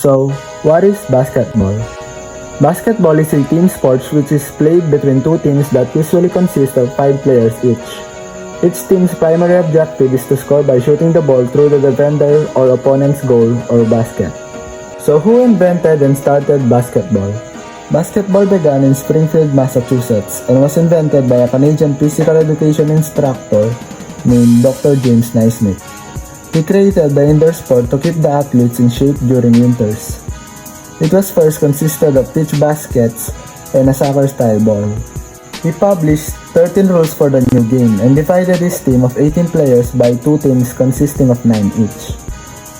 So, what is basketball? Basketball is a team sport which is played between two teams that usually consist of 5 players each. Each team's primary objective is to score by shooting the ball through the defender or opponent's goal or basket. So who invented and started basketball? Basketball began in Springfield, Massachusetts and was invented by a Canadian physical education instructor named Dr. James Naismith. He created the indoor sport to keep the athletes in shape during winters. It was first consisted of pitch baskets and a soccer-style ball. He published 13 rules for the new game and divided his team of 18 players by 2 teams consisting of 9 each.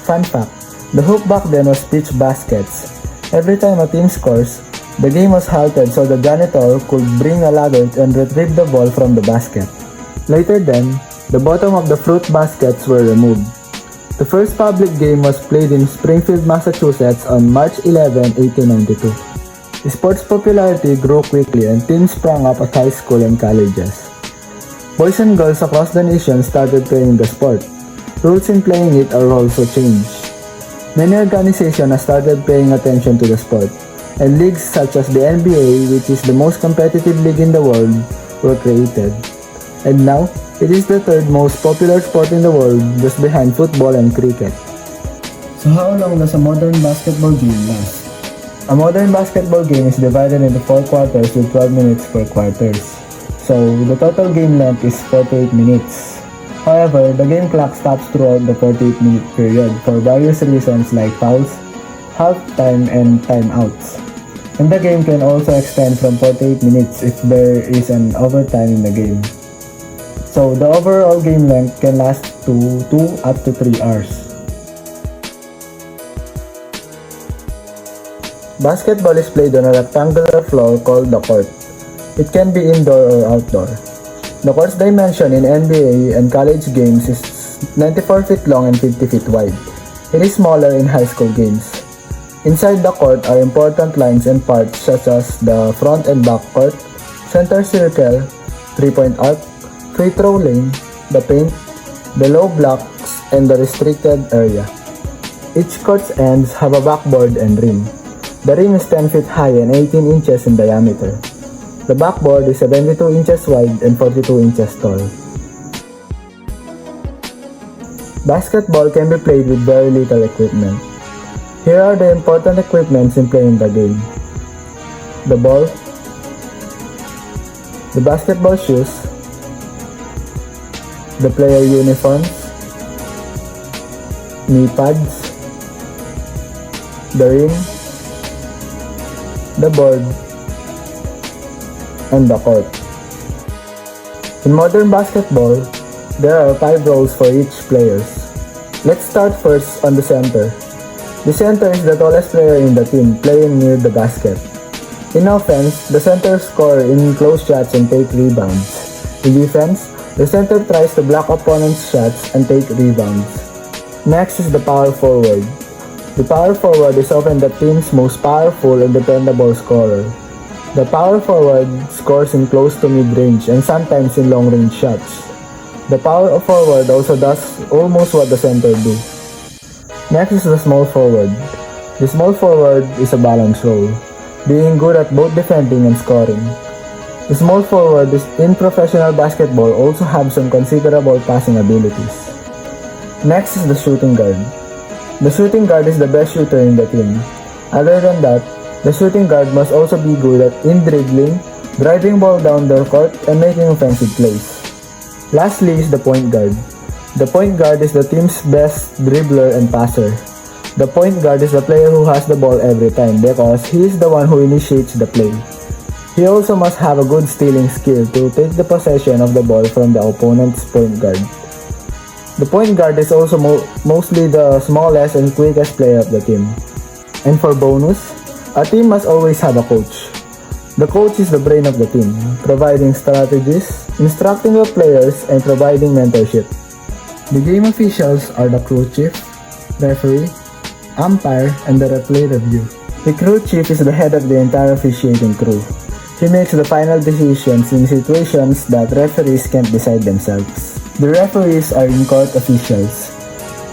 Fun fact, the hoop back then was pitch baskets. Every time a team scores, the game was halted so the janitor could bring a ladder and retrieve the ball from the basket. Later then, the bottom of the fruit baskets were removed. The first public game was played in Springfield, Massachusetts on March 11, 1892. The sport's popularity grew quickly and teams sprang up at high school and colleges. Boys and girls across the nation started playing the sport. Rules in playing it are also changed. Many organizations have started paying attention to the sport, and leagues such as the NBA, which is the most competitive league in the world, were created. And now, it is the third most popular sport in the world, just behind football and cricket. So how long does a modern basketball game last? A modern basketball game is divided into 4 quarters with 12 minutes per quarters. So the total game length is 48 minutes. However, the game clock stops throughout the 48-minute period for various reasons like fouls, halftime, and timeouts. And the game can also extend from 48 minutes if there is an overtime in the game. So the overall game length can last to 2 up to 3 hours. Basketball is played on a rectangular floor called the court. It can be indoor or outdoor. The court's dimension in NBA and college games is 94 feet long and 50 feet wide. It is smaller in high school games. Inside the court are important lines and parts such as the front and back court, center circle, 3-point arc, free throw lane, the paint, the low blocks, and the restricted area. Each court's ends have a backboard and rim. The rim is 10 feet high and 18 inches in diameter. The backboard is 72 inches wide and 42 inches tall. Basketball can be played with very little equipment. Here are the important equipments in playing the game. The ball, the basketball shoes, the player uniforms, knee pads, the ring, the board, and the court. In modern basketball, there are 5 roles for each player. Let's start first on the center. The center is the tallest player in the team, playing near the basket. In offense, the center scores in close shots and take rebounds. In defense, the center tries to block opponent's shots and take rebounds. Next is the power forward. The power forward is often the team's most powerful and dependable scorer. The power forward scores in close to mid-range and sometimes in long-range shots. The power forward also does almost what the center do. Next is the small forward. The small forward is a balance role, being good at both defending and scoring. The small forward in professional basketball also have some considerable passing abilities. Next is the shooting guard. The shooting guard is the best shooter in the team. Other than that, the shooting guard must also be good at dribbling, driving ball down the court, and making offensive plays. Lastly is the point guard. The point guard is the team's best dribbler and passer. The point guard is the player who has the ball every time because he is the one who initiates the play. He also must have a good stealing skill to take the possession of the ball from the opponent's point guard. The point guard is also mostly the smallest and quickest player of the team. And for bonus, a team must always have a coach. The coach is the brain of the team, providing strategies, instructing the players, and providing mentorship. The game officials are the crew chief, referee, umpire, and the replay review. The crew chief is the head of the entire officiating crew. He makes the final decisions in situations that referees can't decide themselves. The referees are in-court officials.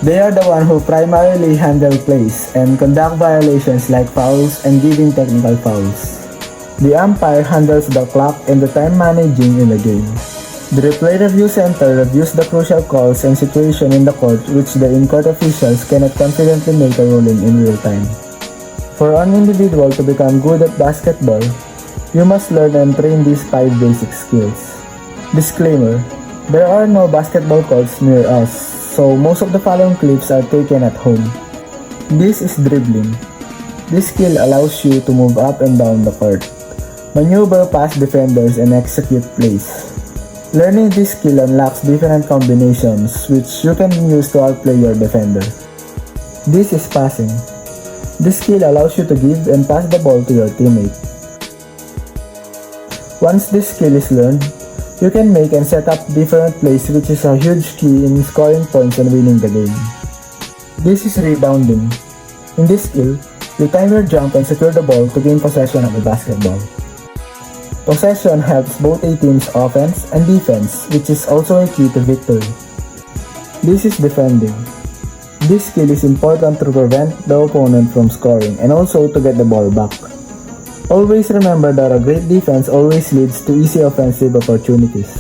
They are the one who primarily handle plays and conduct violations like fouls and giving technical fouls. The umpire handles the clock and the time managing in the game. The replay review center reviews the crucial calls and situation in the court which the in-court officials cannot confidently make a ruling in real time. For an individual to become good at basketball, you must learn and train these 5 basic skills. Disclaimer: there are no basketball courts near us, so most of the following clips are taken at home. This is dribbling. This skill allows you to move up and down the court, maneuver past defenders, and execute plays. Learning this skill unlocks different combinations which you can use to outplay your defender. This is passing. This skill allows you to give and pass the ball to your teammate. Once this skill is learned, you can make and set up different plays which is a huge key in scoring points and winning the game. This is rebounding. In this skill, you time your jump and secure the ball to gain possession of the basketball. Possession helps both a team's offense and defense, which is also a key to victory. This is defending. This skill is important to prevent the opponent from scoring and also to get the ball back. Always remember that a great defense always leads to easy offensive opportunities.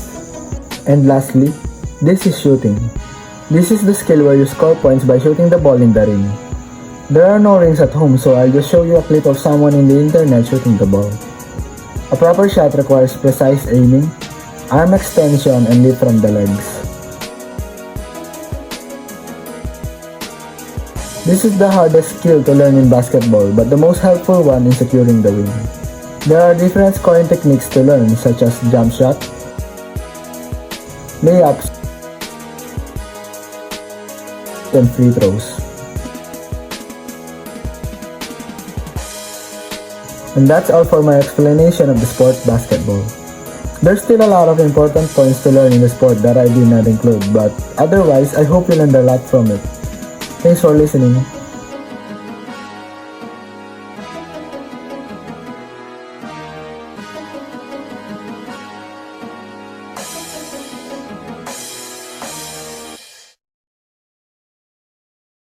And lastly, this is shooting. This is the skill where you score points by shooting the ball in the ring. There are no rings at home, so I'll just show you a clip of someone in the internet shooting the ball. A proper shot requires precise aiming, arm extension, and lift from the legs. This is the hardest skill to learn in basketball, but the most helpful one in securing the win. There are different scoring techniques to learn, such as jump shot, layups, and free throws. And that's all for my explanation of the sport basketball. There's still a lot of important points to learn in the sport that I did not include, but otherwise I hope you learned a lot from it. Thanks for listening.